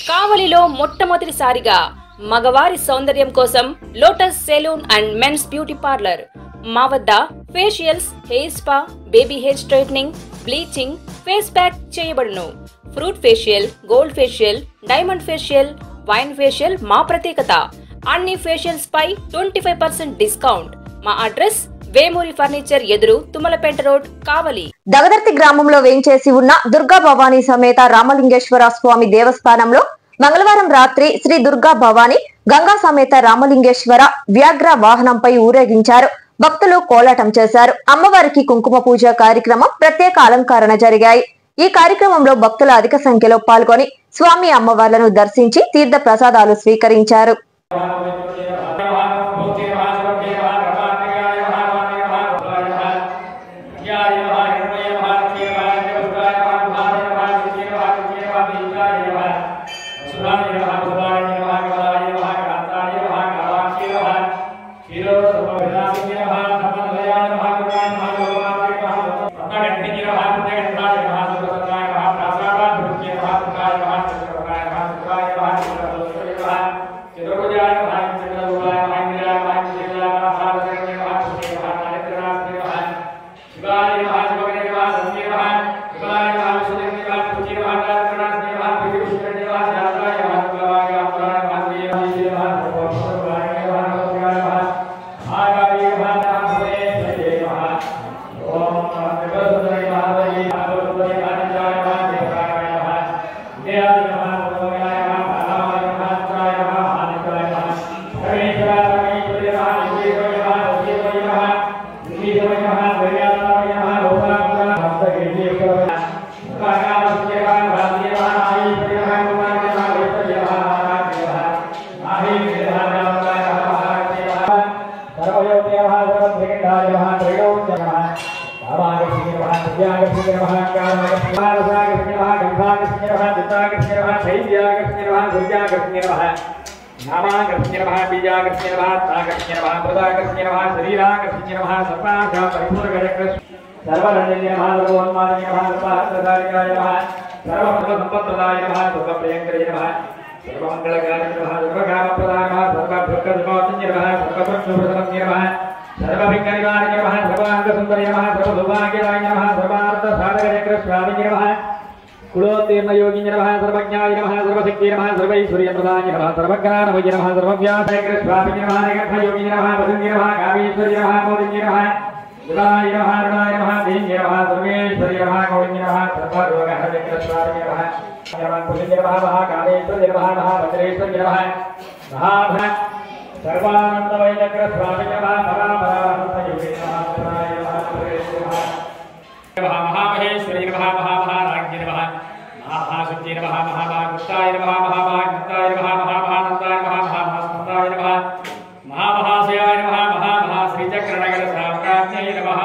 కావలిలో మొట్టమొదటిసారిగా మగవారి సౌందర్యం కోసం lotus salon and men's beauty parlour. మా వద్ద facials, hair spa, baby hair straightening, bleaching, face pack చేయబడును. Fruit facial, gold facial, diamond facial, wine facial మా ప్రత్యేకత. అన్ని ఫేషియల్స్ పై 25% డిస్కౌంట్. మా అడ్రస్ వేమూరి ఫర్నిచర్ ఎదురు, తుమ్మలపేట రోడ్, కావలి. దగదర్తి గ్రామంలో వేంచేసి ఉన్న దుర్గా భవానీ సమేత రామలింగేశ్వర స్వామి దేవస్థానంలో మంగళవారం రాత్రి శ్రీ దుర్గా భవానీ గంగా సమేత రామలింగేశ్వర వ్యాఘ్ర వాహనంపై ఊరేగించారు. భక్తులు కోలాటం చేశారు. అమ్మవారికి కుంకుమ పూజ కార్యక్రమం, ప్రత్యేక అలంకరణ జరిగాయి. ఈ కార్యక్రమంలో భక్తులు అధిక సంఖ్యలో పాల్గొని స్వామి అమ్మవార్లను దర్శించి తీర్థ ప్రసాదాలు స్వీకరించారు. कुलोत्तीर्ण योगी नमः सर्वज्ञाय नमः सर्वशक्ति नमः सर्वैश्वर्यप्रदाय नमः सर्वज्ञानमय नमः सर्वव्यापक स्वामी नमः निगर्भ योगी नमः वसुन्धि नमः कामेश्वरी नमः मोदिन्य नमः शिवाय नमः रुणाय नमः देव्य नमः सर्वेश्वरी नमः गौरिन्य नमः सर्वरोगहरविक स्वामी नमः नमः पुष्य नमः महाकामेश्वरी नमः महाभद्रेश्वरी नमः महाभ सर्वानंदमय चक्र स्वामी नमः महापरानंद योगी नमः शिवाय नमः सर्वेश्वरी नमः महामहेश्वरी नमः महामहाराज्ञी नमः महाशक्ति नमः महाभागुप्ताय नमः महाभागुप्ताय नमः महाभानंदाय नमः महाभास्मताय नमः महामहाशयाय नमः महामहाश्रीचक्रनगर साम्राज्ञै नमः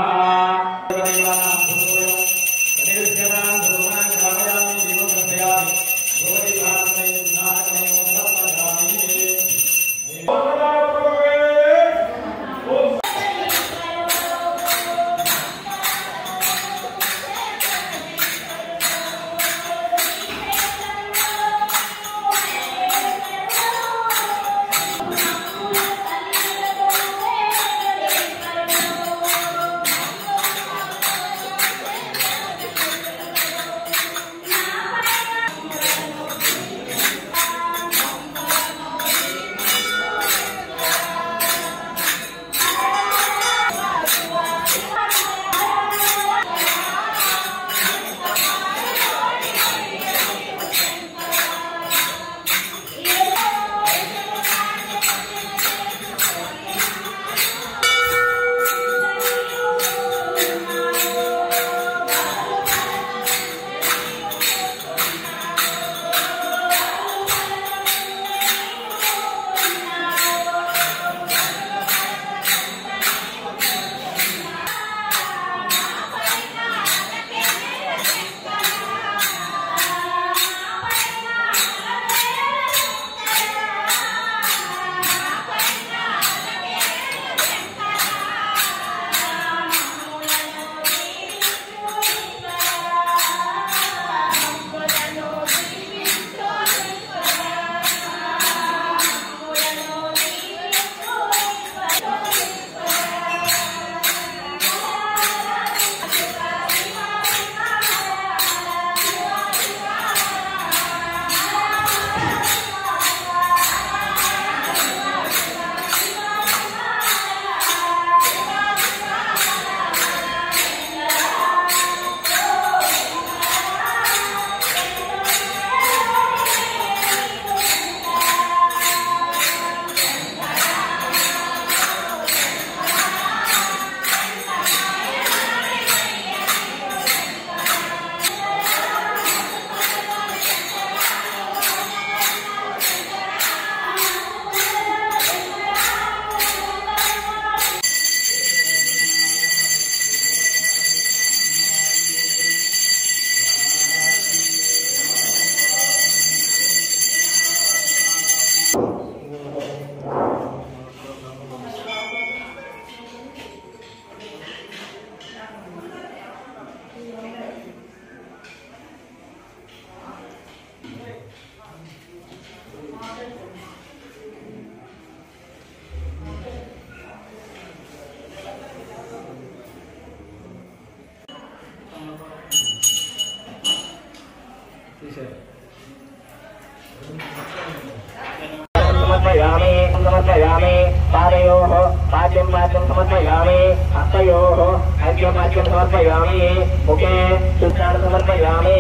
समर्पयामि समर्पयामि पादयोः पाद्यं पाद्यं समर्पयामि हस्तयोः अर्घ्यं अर्घ्यं समर्पयामि मुखे शुद्धां समर्पयामि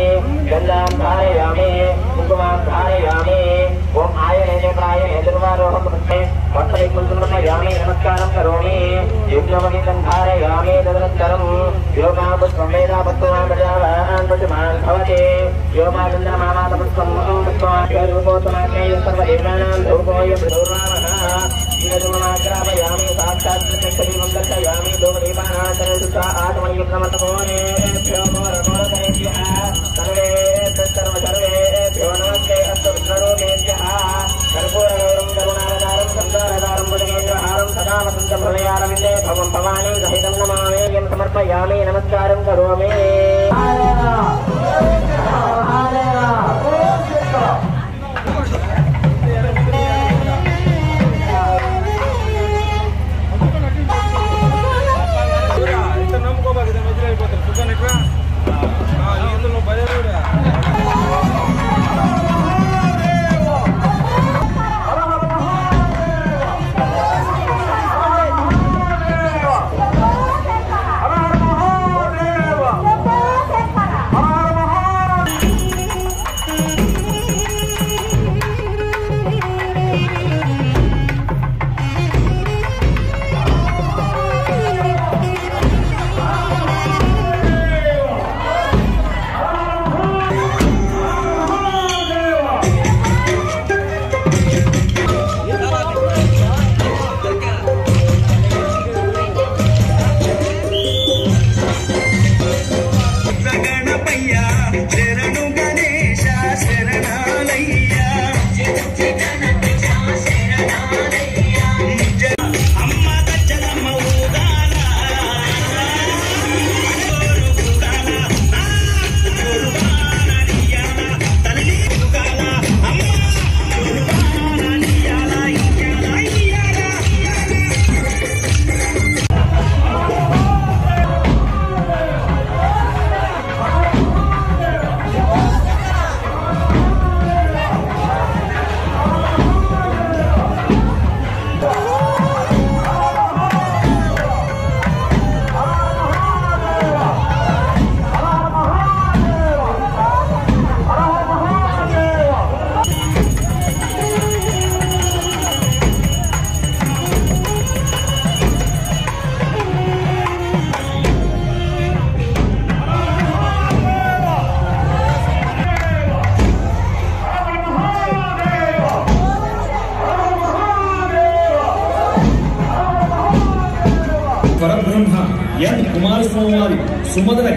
गन्धां धारयामि कुङ्कुमां धारयामि ओम आयने प्रायणे दुर्वारोहं कृते वस्त्रैकं समर्पयामि नमस्कारं करोमि युग्मवहितं धारयामि तदनन्तरं योगापुष्पं वेदापुष्पं प्रजावान् पशुमान् भवति योगानन्दमामातपुष्पं पुष्पमान् रूपोत्तमाग्ने सर्वदेवानां धूपोऽयं प्रदूर्वामः ीरजमाग्रापयामि साक्षात् शरीरं दर्शयामि लोकदीपानाचरयुक्ता आत्मयुक्तमतमोनेभ्यो मोरमोरकरेभ्यः सर्वेभ्यो नमस्ते अस्तु विष्णुरूपेभ्यः कर्पूरगौरं करुणावतारं संसारदारं बुधगेन्द्रहारं सदा वसन्तप्रलयारविन्दे भवं भवानीं सहितं नमामि यं समर्पयामि नमस्कारं करोमि परब्रह्म यद कुमार स्वामी सुमधुर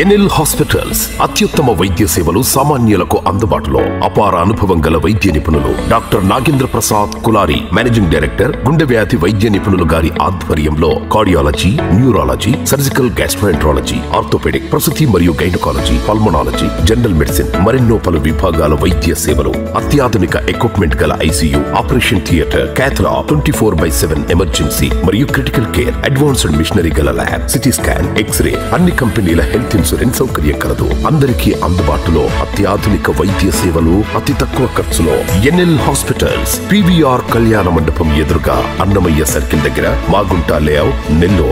ఎన్ఎల్ హాస్పిటల్స్ అత్యుత్తమ వైద్య సేవలు సామాన్యులకు అందుబాటులో. అపార అనుభవం గల వైద్య నిపుణులు doctor Nagendra Prasad Kulari, managing director, గుండె వ్యాధి వైద్య నిపుణులు గారి ఆధ్వర్యంలో cardiology, neurology, surgical gastroenterology, orthopaedic, ప్రసూతి మరియు గైనకాలజీ, పల్మనాలజీ, జనరల్ మెడిసిన్ మరెన్నో పలు విభాగాల వైద్య సేవలు. అత్యాధునిక ఎక్విప్మెంట్ గల ఐసీయూ, ఆపరేషన్ థియేటర్, క్యాథ్లా, 24/7 ఎమర్జెన్సీ మరియు క్రిటికల్ కేర్, అడ్వాన్స్డ్ మిషనరీ గల ల్యాబ్, సిటీ స్కాన్, ఎక్స్రే, అన్ని కంపెనీల హెల్త్ ఇన్సూరెన్స్ సౌకర్యం కలదు. అందరికీ అందుబాటులో అత్యాధునిక వైద్య సేవలు అతి తక్కువ ఖర్చులో. ఎన్ఎల్ హాస్పిటల్స్, PVR కళ్యాణ మండపం ఎదురుగా, అన్నమయ్య సర్కిల్ దగ్గర, మాగుంట లేఅవుట్, నెల్లూరు.